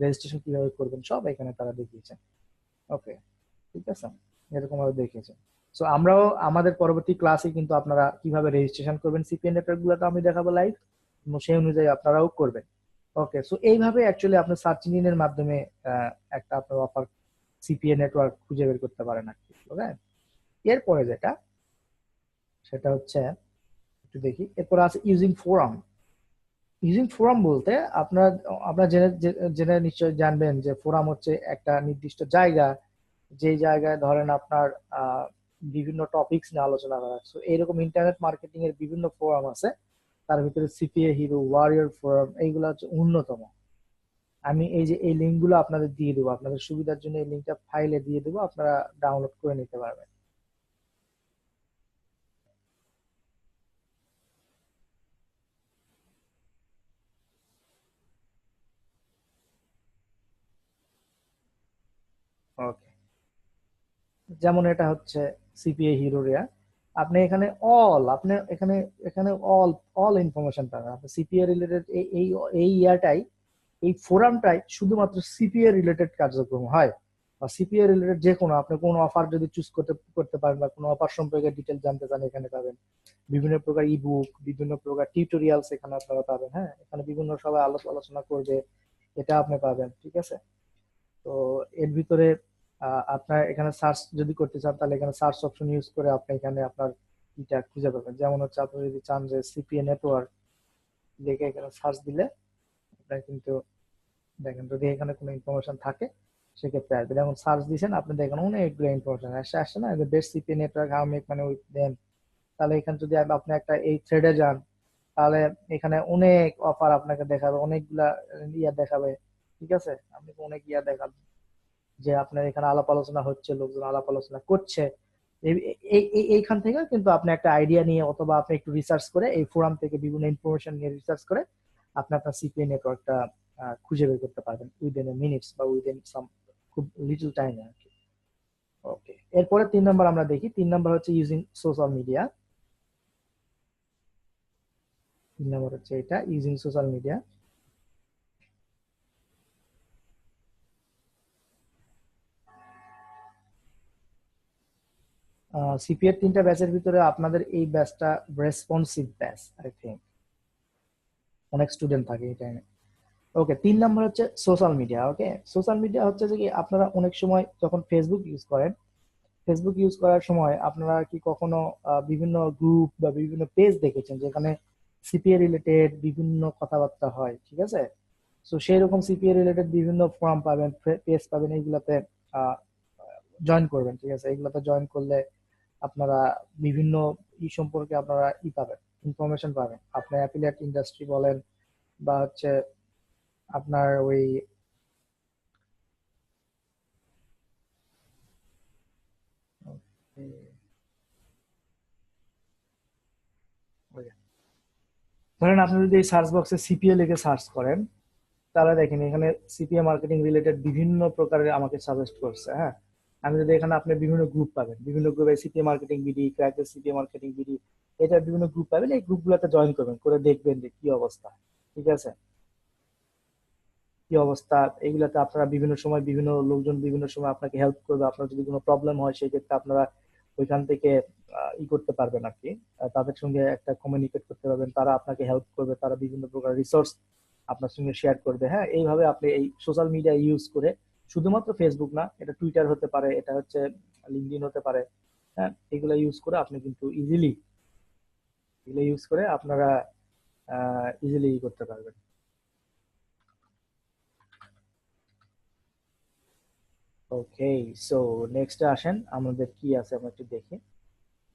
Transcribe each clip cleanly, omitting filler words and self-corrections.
Registration কিভাবে করবেন সব এখানে তারা দেখিয়েছে। ওকে, ঠিক আছে, এরকম ভাবে দেখিয়েছে। সো আমরাও আমাদের পরবর্তী ক্লাসে কিন্তু আপনারা কিভাবে রেজিস্ট্রেশন করবেন সিপিএন নেটওয়ার্ক গুলো তো আমি দেখাবো লাইভ, সেই অনুযায়ী আপনারাও করবেন। ওকে, সো এইভাবে অ্যাকচুয়ালি আপনি সার্চ ইঞ্জিনের মাধ্যমে একটা আপনার অফার সিপিএ নেটওয়ার্ক খুঁজে বের করতে পারেন আর কি। ওকে, এরপরে যেটা সেটা হচ্ছে একটু দেখি, এরপরে আছে ইউজিং ফোরাম। ইউজিং ফোরাম বলতে আপনার আপনার জেনে জেনে নিশ্চয়ই জানবেন যে ফোরাম হচ্ছে একটা নির্দিষ্ট জায়গা, যে জায়গায় ধরেন আপনার বিভিন্ন টপিকস নিয়ে আলোচনা করা। সো এইরকম ইন্টারনেট মার্কেটিং এর বিভিন্ন ফোরাম আছে, তার ভিতরে সিপিএ হিরো, ওয়ারিয়র ফোরাম এইগুলো হচ্ছে অন্যতম। আমি এই যে এই লিঙ্ক গুলো আপনাদের দিয়ে দেবো, আপনাদের সুবিধার জন্য এই লিঙ্কটা ফাইলে দিয়ে দেবো, আপনারা ডাউনলোড করে নিতে পারবেন। ওকে, যেমন এটা হচ্ছে সিপিএ হিরো রেয়া, আপনি এখানে আপনি এখানে এখানে অল অল ইনফরমেশন পাবেন আপনি সিপিএ রিলেটেড। এই এই এই ইয়ারটাই, এই ফোরামটাই শুধুমাত্র সিপিএ রিলেটেড কার্যক্রম হয়, বা সিপিএ রিলেটেড যে কোনো আপনি কোনো অফার যদি চুজ করতে করতে পারেন বা কোনো অফার সম্পর্কে ডিটেল জানতে চান এখানে পাবেন। বিভিন্ন প্রকার ইবুক, বিভিন্ন প্রকার টিউটোরিয়ালস এখানে আপনারা পাবেন। হ্যাঁ, এখানে বিভিন্ন সবাই আলোচনা করবে, এটা আপনি পাবেন। ঠিক আছে, তো এর ভিতরে আপনার এখানে সার্চ যদি করতে চান তাহলে এখানে সার্চ অপশন ইউজ করে আপনি এখানে আপনার এটা খুঁজে পাবেন। যেমন হচ্ছে আপনি যদি চান যে সিপিএ নেটওয়ার্ক লিখে এখানে সার্চ দিলে আপনার কিন্তু দেখেন যদি এখানে কোনো ইনফরমেশন থাকে সেক্ষেত্রে আসবে। যেমন সার্চ দিয়েছেন আপনি দেখেন অনেকগুলো ইনফরমেশন আসছে না, যে best CPA network how make মানে উইথ দেম। তাহলে এখানে যদি আপনি একটা এই থ্রেডে যান তাহলে এখানে অনেক অফার আপনাকে দেখাবে, অনেকগুলা ইয়া দেখাবে। ঠিক আছে, আপনি অনেক ইয়া দেখাবে যে আপনার এখানে আলাপ আলোচনা হচ্ছে, লোকজন আলাপ আলোচনা করছে। এইখান থেকে কিন্তু আপনি একটা আইডিয়া নিয়ে অথবা আপনি একটু রিসার্চ করে এই ফোরাম থেকে বিভিন্ন ইনফরমেশন নিয়ে রিসার্চ করে আপনি আপনার সিপিএ নেটওয়ার্কটা খুঁজে বের করতে পারবেন উইদিন এ মিনিটস বা উইদিন সাম খুব লিটল টাইম আর কি। ওকে, এরপরে 3 নম্বর আমরা দেখি। 3 নম্বর হচ্ছে ইউজিং সোশ্যাল মিডিয়া। 3 নম্বর হচ্ছে এটা ইউজিং সোশ্যাল মিডিয়া। সিপিএর 3টা ব্যাচের ভিতরে আপনাদের এই ব্যাচটা রেসপন্সিভ ব্যাচ, আই থিঙ্ক অনেক স্টুডেন্ট থাকে এই টাইমে। ওকে, 3 নম্বর হচ্ছে সোশ্যাল মিডিয়া। ওকে, সোশ্যাল মিডিয়া হচ্ছে যে কি আপনারা অনেক সময় যখন ফেসবুক ইউজ করেন, ফেসবুক ইউজ করার সময় আপনারা কি কখনো বিভিন্ন গ্রুপ বা বিভিন্ন পেজ দেখেছেন যেখানে সিপিএ রিলেটেড বিভিন্ন কথাবার্তা হয়? ঠিক আছে, তো সেই রকম সিপিএ রিলেটেড বিভিন্ন ফোরাম পাবেন, পেজ পাবেন, এইগুলাতে জয়েন করবেন। ঠিক আছে, এইগুলাতে জয়েন করলে আপনারা বিভিন্ন সম্পর্কে আপনারা পাবেন, ইনফরমেশন পাবেন। আপনার অ্যাফিলিয়েট ইন্ডাস্ট্রি বলেন বা হচ্ছে আপনার ওই ওই ধরেন আপনি যদি এই সার্চ বক্সে সিপিএ লিখে সার্চ করেন তাহলে দেখেন এখানে সিপিএ মার্কেটিং রিলেটেড বিভিন্ন প্রকারের আমাকে সাজেস্ট করছে। হ্যাঁ, আমি যদি এখানে আপনি বিভিন্ন গ্রুপ পাবেন, বিভিন্ন গ্রুপে সিপিএ মার্কেটিং বিডি, ক্র্যাকের সিপিএ মার্কেটিং বিডি, এটা বিভিন্ন গ্রুপ পাবেন। এই গ্রুপগুলোতে জয়েন করবেন, করে দেখবেন যে কি অবস্থা। ঠিক আছে, কি অবস্থা এইগুলাতে আপনারা বিভিন্ন সময় বিভিন্ন লোকজন বিভিন্ন সময় আপনাকে হেল্প করবে। আপনার যদি কোনো প্রবলেম হয় সেক্ষেত্রে আপনারা ওইখান থেকে করতে পারবেন আর কি, তাদের সঙ্গে একটা কমিউনিকেট করতে পারবেন, তারা আপনাকে হেল্প করবে, তারা বিভিন্ন প্রকার রিসোর্স আপনার সঙ্গে শেয়ার করবে। হ্যাঁ, এইভাবে আপনি এই সোশ্যাল মিডিয়া ইউজ করে, শুধুমাত্র ফেসবুক না, এটা টুইটার হতে পারে, এটা হচ্ছে লিঙ্কডইন হতে পারে। হ্যাঁ, এগুলো ইউজ করে আপনি কিন্তু ইজিলি, এগুলো ইউজ করে আপনারা ইজিলি করতে পারবেন। ওকে, সো নেক্সট আসেন আমাদের কি আছে আমরা একটু দেখি।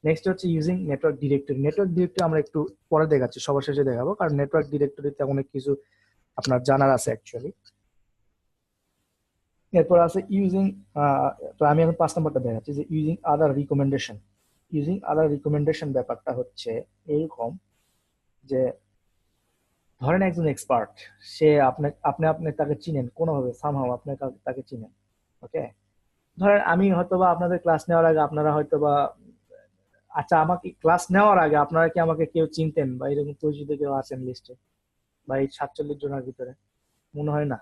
নেক্সট হচ্ছে using network directory. Network directory আমরা একটু পরে দেখাচ্ছি, সবার শেষে দেখাবো, কারণ নেটওয়ার্ক ডিরেক্টরিতে অনেক কিছু আপনার জানার আছে অ্যাকচুয়ালি। এরপর আছে ইউজিং, তো আমি এখন 5 নম্বরটা দেখাচ্ছি যে ইউজিং আদার রিকমেন্ডেশন। ইউজিং আদার রিকমেন্ডেশন ব্যাপারটা হচ্ছে এইরকম যে ধরেন একজন এক্সপার্ট, সে আপনি আপনি আপনি তাকে চিনেন কোনোভাবে, সামহাও আপনি তাকে চিনেন। ওকে, ধরেন আমি হয়তোবা আপনাদের ক্লাস নেওয়ার আগে আপনারা হয়তোবা, আচ্ছা আমাকে ক্লাস নেওয়ার আগে আপনারা কি আমাকে কেউ চিনতেন বা এরকম পরিচিত কেউ আছেন লিস্টে বা এই 47 জনের ভিতরে? মনে হয় না।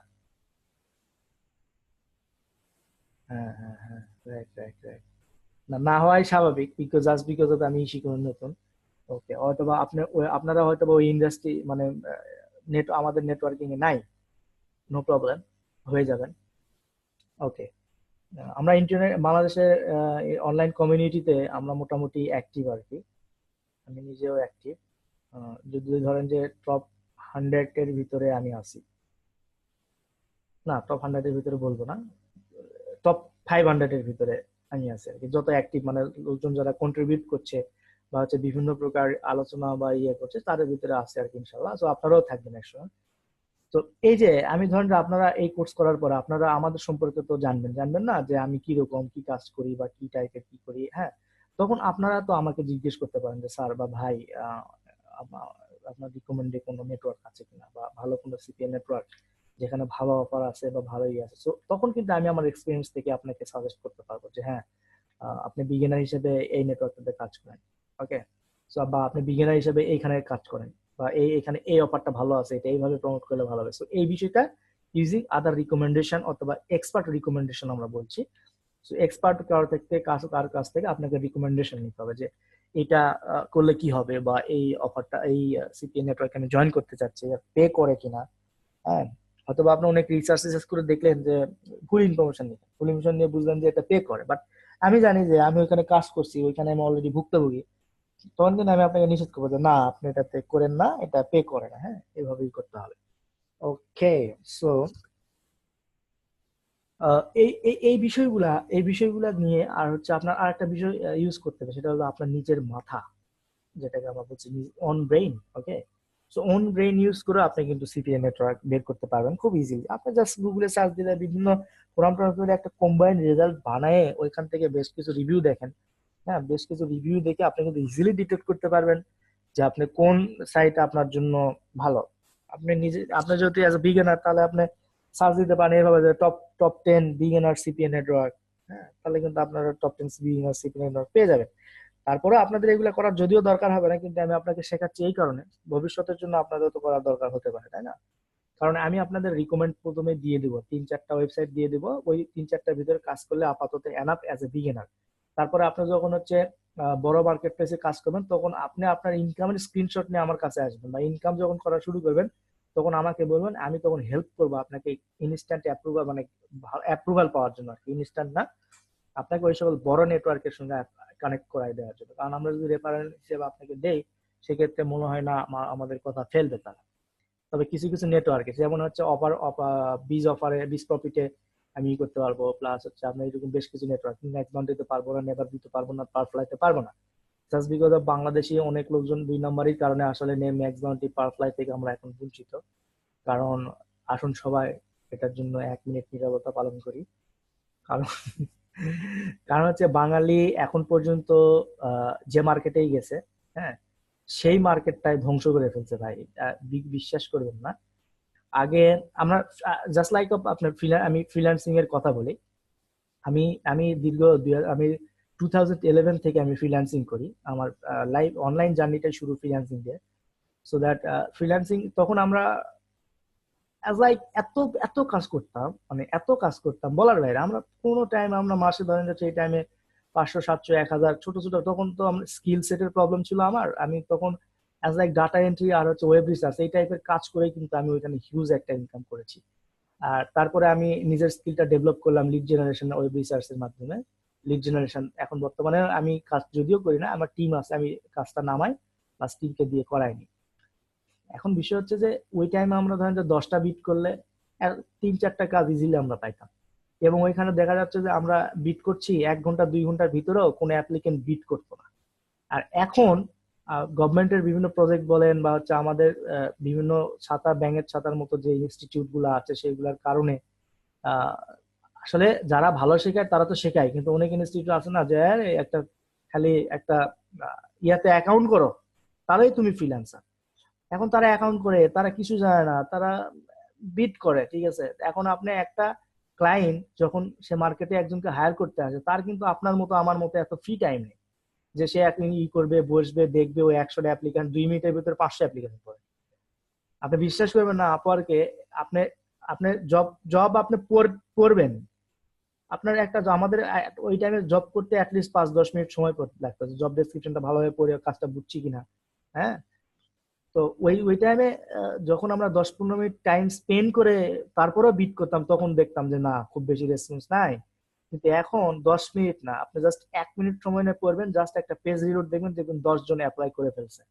হ্যাঁ হ্যাঁ হ্যাঁ, রাইট রাইট রাইট। না না হওয়াই স্বাভাবিক, বিকজ জাস্ট বিকজ অফ আমি শিখুন নতুন। ওকে, হয়তো বা আপনি আপনারা হয়তো বা ওই ইন্ডাস্ট্রি মানে নেট আমাদের নেটওয়ার্কিং এ নাই, নো প্রবলেম, হয়ে যাবেন। ওকে, আমরা ইন্টারনেট বাংলাদেশের অনলাইন কমিউনিটিতে আমরা মোটামুটি অ্যাক্টিভ আর কি। আমি নিজেও অ্যাক্টিভ। যদি ধরেন যে টপ 100 এর ভিতরে আমি আছি, না টপ 100 এর ভিতরে বলবো না, টপ 500 এর ভিতরে আমি আছি আর কি, যত অ্যাক্টিভ মানে লোকজন যারা কন্ট্রিবিউট করছে বা হচ্ছে বিভিন্ন প্রকার আলোচনা বা ইয়ে করছে তাদের ভিতরে আছে আর কি, ইনশাল্লাহ। তো আপনারাও থাকবেন একসময়। তো এই যে আমি ধরেন যে আপনারা এই কোর্স করার পর আপনারা আমাদের সম্পর্কে তো জানবেন, জানবেন না যে আমি কি রকম কি কাজ করি বা কি টাইপের কি করি, হ্যাঁ। তখন আপনারা তো আমাকে জিজ্ঞেস করতে পারেন যে স্যার বা ভাই, আমা- আপনার রিকমেন্ডে কোনো নেটওয়ার্ক আছে কিনা, বা ভালো কোনো সিপিএ নেটওয়ার্ক যেখানে ভালো অফার আছে বা ভালো ইয়ে আছে। তো তখন কিন্তু আমি আমার এক্সপিরিয়েন্স থেকে আপনাকে সাজেস্ট করতে পারবো যে হ্যাঁ, আপনি বিগিনার হিসেবে এই নেটওয়ার্কটাতে কাজ করেন। ওকে, বা আপনি বিগিনার হিসেবে এইখানে কাজ করেন, বা এখানে এই অফারটা ভালো আছে, এটা এইভাবে প্রমোট করলে ভালো হবে। তো এই বিষয়টা ইউজিং আদার রিকমেন্ডেশন অথবা এক্সপার্ট রিকমেন্ডেশন আমরা বলছি। তো এক্সপার্ট কার কাছ থেকে আপনাকে রিকমেন্ডেশন নিতে হবে যে এটা করলে কি হবে, বা এই অফারটা এই সিপিএ নেটওয়ার্কে আমি জয়েন করতে চাচ্ছি, পে করে কিনা, হ্যাঁ। অথবা আপনি অনেক রিসার্চ টিসার্চ করে দেখলেন যে ভুল ইনফরমেশন নিয়ে বুঝলেন যে এটা পে করে, বাট আমি জানি যে আমি ওইখানে কাজ করছি, ওইখানে আমি অলরেডি ভুক্তভোগী, তখন কিন্তু আমি আপনাকে নিষেধ করবো যে না আপনি এটাতে করেন না, এটা পে করে না, হ্যাঁ, এভাবেই করতে হবে। ওকে, সো এই বিষয়গুলা নিয়ে আর হচ্ছে আপনার আরেকটা বিষয় ইউজ করতে হবে, সেটা হলো আপনার নিজের মাথা, যেটাকে আমরা বলছি on brain. Okay, so on brain use করে আপনি কিন্তু সিপিএ নেটওয়ার্ক বের করতে পারবেন খুব ইজিলি। আপনি জাস্ট গুগলে সার্চ দিলে বিভিন্ন কোরআন টোরআন পড়ে একটা কম্বাইন্ড রেজাল্ট বানায় ওইখান থেকে বেশ কিছু রিভিউ দেখেন। হ্যাঁ, বেশ কিছু রিভিউ দেখে আপনি কিন্তু ইজিলি ডিটেক্ট করতে পারবেন যে আপনি কোন সাইট আপনার জন্য ভালো। আপনি নিজে, আপনি যদি অ্যাজ এ বিগিনার, তাহলে আপনি সার্চ দিতে পারেন এভাবে যে top top 10 beginner CPA network. হ্যাঁ, তাহলে কিন্তু আপনারা টপ 10 বিগিনার সিপিএ নেটওয়ার্ক পেয়ে যাবেন। তারপরে আপনাদের এগুলো করার যদিও দরকার হবে না, কিন্তু আমি আপনাকে শেখাচ্ছি এই কারণে ভবিষ্যতের জন্য আপনাদের তো করার দরকার হতে পারে, তাই না? কারণ আমি আপনাদের রিকমেন্ড প্রথমে দিয়ে দিব, 3-4টা ওয়েবসাইট দিয়ে দিব, ওই 3-4টার ভিতরে কাজ করলে আপাতত এনাফ অ্যাজ এ বিগিনার। তারপরে আপনি যখন হচ্ছে বড় মার্কেট প্লেসে কাজ করবেন, তখন আপনি আপনার ইনকামের স্ক্রিনশট নিয়ে আমার কাছে আসবেন, বা ইনকাম যখন করা শুরু করবেন তখন আমাকে বলবেন, আমি তখন হেল্প করবো আপনাকে ইনস্ট্যান্ট অ্যাপ্রুভাল, মানে অ্যাপ্রুভাল পাওয়ার জন্য আর কি, ইনস্ট্যান্ট না, আপনাকে ওই সকল বড় নেটওয়ার্কের সঙ্গে কানেক্ট করাই দেওয়ার জন্য। কারণ আমরা যদি রেফারেল হিসেবে আপনাকে দেই, সেক্ষেত্রে মনে হয় না আমাদের কথা ফেলবে তারা। তবে কিছু কিছু নেটওয়ার্কে যেমন হচ্ছে বীজ অফারে, বীজ প্রফিটে আমি ই করতে পারবো, প্লাস হচ্ছে আপনার এরকম বেশ কিছু নেটওয়ার্ক, ম্যাক্সবাউন্ড দিতে পারবো না, নেভার দিতে পারবো না, পারফ্লাইতে পারবো না, জাস্ট বিকজ অফ বাংলাদেশি অনেক লোকজন 2 নম্বরের কারণে আসলে ম্যাক্সবাউন্ড পারফ্লাই থেকে আমরা এখন বঞ্চিত। কারণ আসুন সবাই এটার জন্য 1 মিনিট নীরবতা পালন করি। কারণ কারণ হচ্ছে বাঙালি এখন পর্যন্ত যে মার্কেটেই গেছে, হ্যাঁ, সেই মার্কেটটাই ধ্বংস করে ফেলছে ভাই। বিশ্বাস করবেন না। আগে আমরা জাস্ট লাইক আপনার আমি ফ্রিল্যান্সিং এর কথা বলি। আমি আমি দীর্ঘ আমি 2011 থেকে আমি ফ্রিল্যান্সিং করি। আমার লাইভ অনলাইন জার্নিটাই শুরু ফ্রিল্যান্সিং দিয়ে। সো দ্যাট ফ্রিল্যান্সিং তখন আমরা লাইক এত এত কাজ করতাম, মানে এত কাজ করতাম বলার বাইরে। আমরা কোনো টাইম আমরা মাসে ধরেন যাচ্ছে এই টাইমে 500, 700, 1000 ছোট ছোট, তখন তো আমরা স্কিল সেটের প্রবলেম ছিল আমার, আমি তখন অ্যাজ লাইক ডাটা এন্ট্রি আর হচ্ছে ওয়েব রিসার্চ এই টাইপের কাজ করে কিন্তু আমি ওইখানে হিউজ একটা ইনকাম করেছি। আর তারপরে আমি নিজের স্কিলটা ডেভেলপ করলাম লিড জেনারেশন, ওয়েব রিসার্চ এর মাধ্যমে। লিড জেনারেশন এখন বর্তমানে আমি কাজ যদিও করি না, আমার টিম আছে, আমি কাজটা নামাই প্লাস টিমকে দিয়ে করাইনি। এখন বিষয় হচ্ছে যে ওই টাইমে আমরা ধরেন যে 10টা বিট করলে 3-4টা কাজ ইজিলি আমরা পাইতাম। এবং ওইখানে দেখা যাচ্ছে যে আমরা বিট করছি 1 ঘন্টা 2 ঘন্টার ভিতরেও কোনো অ্যাপ্লিকেন্ট বিট করতো না। আর এখন গভর্নমেন্টের বিভিন্ন প্রজেক্ট বলেন বা হচ্ছে আমাদের বিভিন্ন ছাতা, ব্যাঙের ছাতার মতো যে ইনস্টিটিউট গুলো আছে সেগুলোর কারণে আহ, আসলে যারা ভালো শেখায় তারা তো শেখায়, কিন্তু অনেক ইনস্টিটিউট আছে না যে আরে একটা খালি একটা ইয়াতে অ্যাকাউন্ট করো তাহলেই তুমি ফ্রিল্যান্সার। এখন তারা অ্যাকাউন্ট করে, তারা কিছু জানে না, তারা বিট করে, ঠিক আছে। এখন আপনি একটা ক্লায়েন্ট যখন সে মার্কেটে একজনকে হায়ার করতে আসে, তার কিন্তু আপনার মতো আমার মতো এত ফ্রি টাইম নেই যে সে এক ই করবে, বসবে, দেখবে ওই 100টা অ্যাপ্লিকেন্ট 2 মিনিটের ভিতরে 500 অ্যাপ্লিকেশন করে। আপনি বিশ্বাস করবেন না আপওয়ার্কে, আপনি আপনি জব জব আপনি পড়বেন, আপনার একটা আমাদের ওই টাইমে জব করতে অ্যাটলিস্ট 5-10 মিনিট সময় লাগতো, জব ডেসক্রিপশনটা ভালোভাবে পড়ে কাজটা বুঝছি কিনা। হ্যাঁ, তো ওই টাইমে যখন আমরা 10-15 মিনিট টাইম স্পেন্ড করে তারপরেও বিট করতাম, তখন দেখতাম যে না খুব বেশি রেসপন্স নাই। কিন্তু এখন 10 মিনিট না, আপনি জাস্ট 1 মিনিট সময় নিয়ে করবেন, জাস্ট একটা পেজ রিলোড দেখবেন, দেখবেন 10 জন অ্যাপ্লাই করে ফেলছে।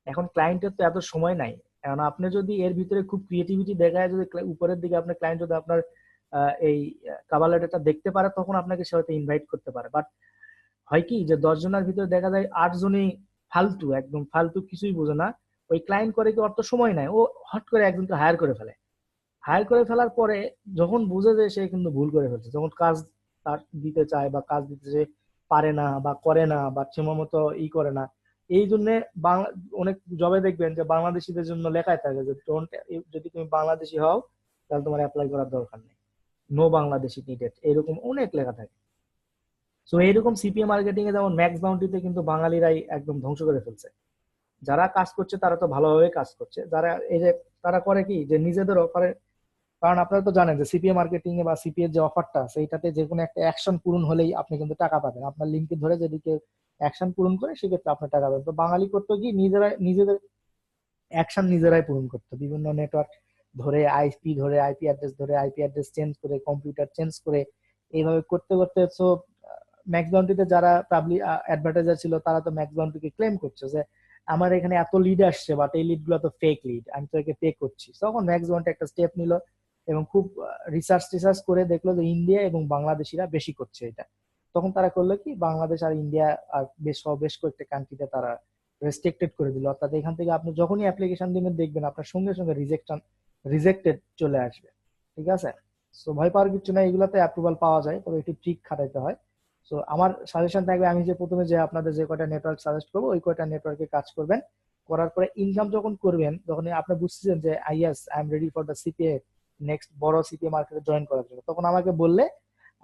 এখন ক্লায়েন্টের তো এত সময় নাই। এখন আপনি যদি এর ভিতরে খুব ক্রিয়েটিভিটি দেখায়, যদি উপরের দিকে আপনার ক্লায়েন্ট যদি আপনার এই কভার লেটারটা দেখতে পারে, তখন আপনাকে সে হয়তো ইনভাইট করতে পারে। বাট হয় কি যে 10 জনের ভিতরে দেখা যায় 8 জনই ফালতু, একদম ফালতু, কিছুই বোঝে না। ওই ক্লায়েন্ট করে কি অত সময় নাই, ও হট করে একজনকে হায়ার করে ফেলে। হায়ার করে ফেলার পরে যখন বুঝে যে সে কিন্তু ভুল করে ফেলছে, যখন কাজ তার দিতে চায় বা কাজ দিতে যে পারে না বা করে না বা সময় মতো করে না, এই জন্য বাংলা অনেক জবে দেখবেন যে বাংলাদেশিদের জন্য লেখায় থাকে যে ডোন্ট, যদি তুমি বাংলাদেশি হও তাহলে তোমার অ্যাপ্লাই করার দরকার নেই, নো বাংলাদেশি নিডেড, এরকম অনেক লেখা থাকে। সো এইরকম সিপিএ মার্কেটিং এ যেমন ম্যাক্স বাউন্টিতে কিন্তু বাঙালিরাই একদম ধ্বংস করে ফেলছে। যারা কাজ করছে তারা তো ভালোভাবে কাজ করছে, যারা এই যে তারা করে কি যে নিজেদের অফারে, কারণ আপনারা তো জানেন যে সিপিএ মার্কেটিং এ বা সিপিএ যে অফারটা সেইটাতে যে কোনো একটা অ্যাকশন পূরণ হলেই আপনি কিন্তু টাকা পাবেন। আপনার লিঙ্কে ধরে যদি কেউ অ্যাকশন পূরণ করে সেক্ষেত্রে আপনি টাকা পাবেন। তো বাঙালি করতো কি, নিজেরাই নিজেদের অ্যাকশন নিজেরাই পূরণ করতো, বিভিন্ন নেটওয়ার্ক ধরে, আইপি ধরে, আইপি অ্যাড্রেস ধরে, আইপি অ্যাড্রেস চেঞ্জ করে, কম্পিউটার চেঞ্জ করে, এইভাবে করতে করতে সো ম্যাক্স বাউন্টিতে যারা পাবলিক অ্যাডভার্টাইজার ছিল তারা তো ম্যাক্স বাউন্টিকে ক্লেম করছে যে আমার এখানে এত লিড আসছে, বাট এই লিড গুলো তো ফেক লিড, আমি তো একে পে করছি। তখন ম্যাক্স বাউন্টি একটা স্টেপ নিল এবং খুব রিসার্চ টিসার্চ করে দেখলো যে ইন্ডিয়া এবং বাংলাদেশিরা বেশি করছে এটা। তখন তারা করলো কি, বাংলাদেশ আর ইন্ডিয়া আর বেশ কয়েকটা কান্ট্রিতে তারা রেস্ট্রিক্টেড করে দিল, অর্থাৎ এখান থেকে আপনি যখনই অ্যাপ্লিকেশন দিবেন দেখবেন আপনার সঙ্গে সঙ্গে রিজেক্টেড চলে আসবে। ঠিক আছে, সো ভয় পাওয়ার কিছু না, এগুলোতে অ্যাপ্রুভাল পাওয়া যায়, তবে একটু ট্রিক খাটাইতে হয়। সো আমার সাজেশন থাকবে, আমি যে প্রথমে যে আপনাদের যে কয়টা নেটওয়ার্ক সাজেস্ট করবো ওই কয়টা নেটওয়ার্কে কাজ করবেন। করার পরে ইনকাম যখন করবেন, যখন আপনি বুঝছেন যে is I am ready for the CPA, next বড় সিপিএ মার্কেটে জয়েন করার জন্য, তখন আমাকে বললে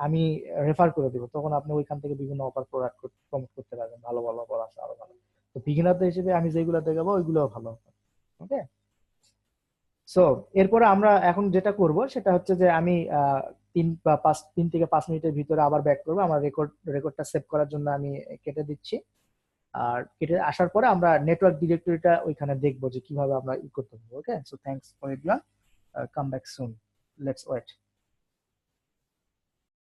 আমি রেফার করে দিব, তখন আপনি ওইখান থেকে বিভিন্ন অফার প্রোডাক্ট প্রমোট করতে পারবেন, ভালো ভালো অফার আছে আরো ভালো। তো বিগিনারদের হিসেবে আমি যেগুলো দেখাবো ওইগুলো ভালো। ওকে, সো এরপরে আমরা এখন যেটা করব সেটা হচ্ছে যে আমি 3 থেকে 5 মিনিটের ভিতরে আবার ব্যাক করবো, আমার রেকর্ডটা সেভ করার জন্য আমি কেটে দিচ্ছি। আর কেটে আসার পরে আমরা নেটওয়ার্ক ডিরেক্টরিটা ওইখানে দেখবো যে কিভাবে আমরা করতে পারবো। Okay, so thanks for everyone, come back soon, let's wait.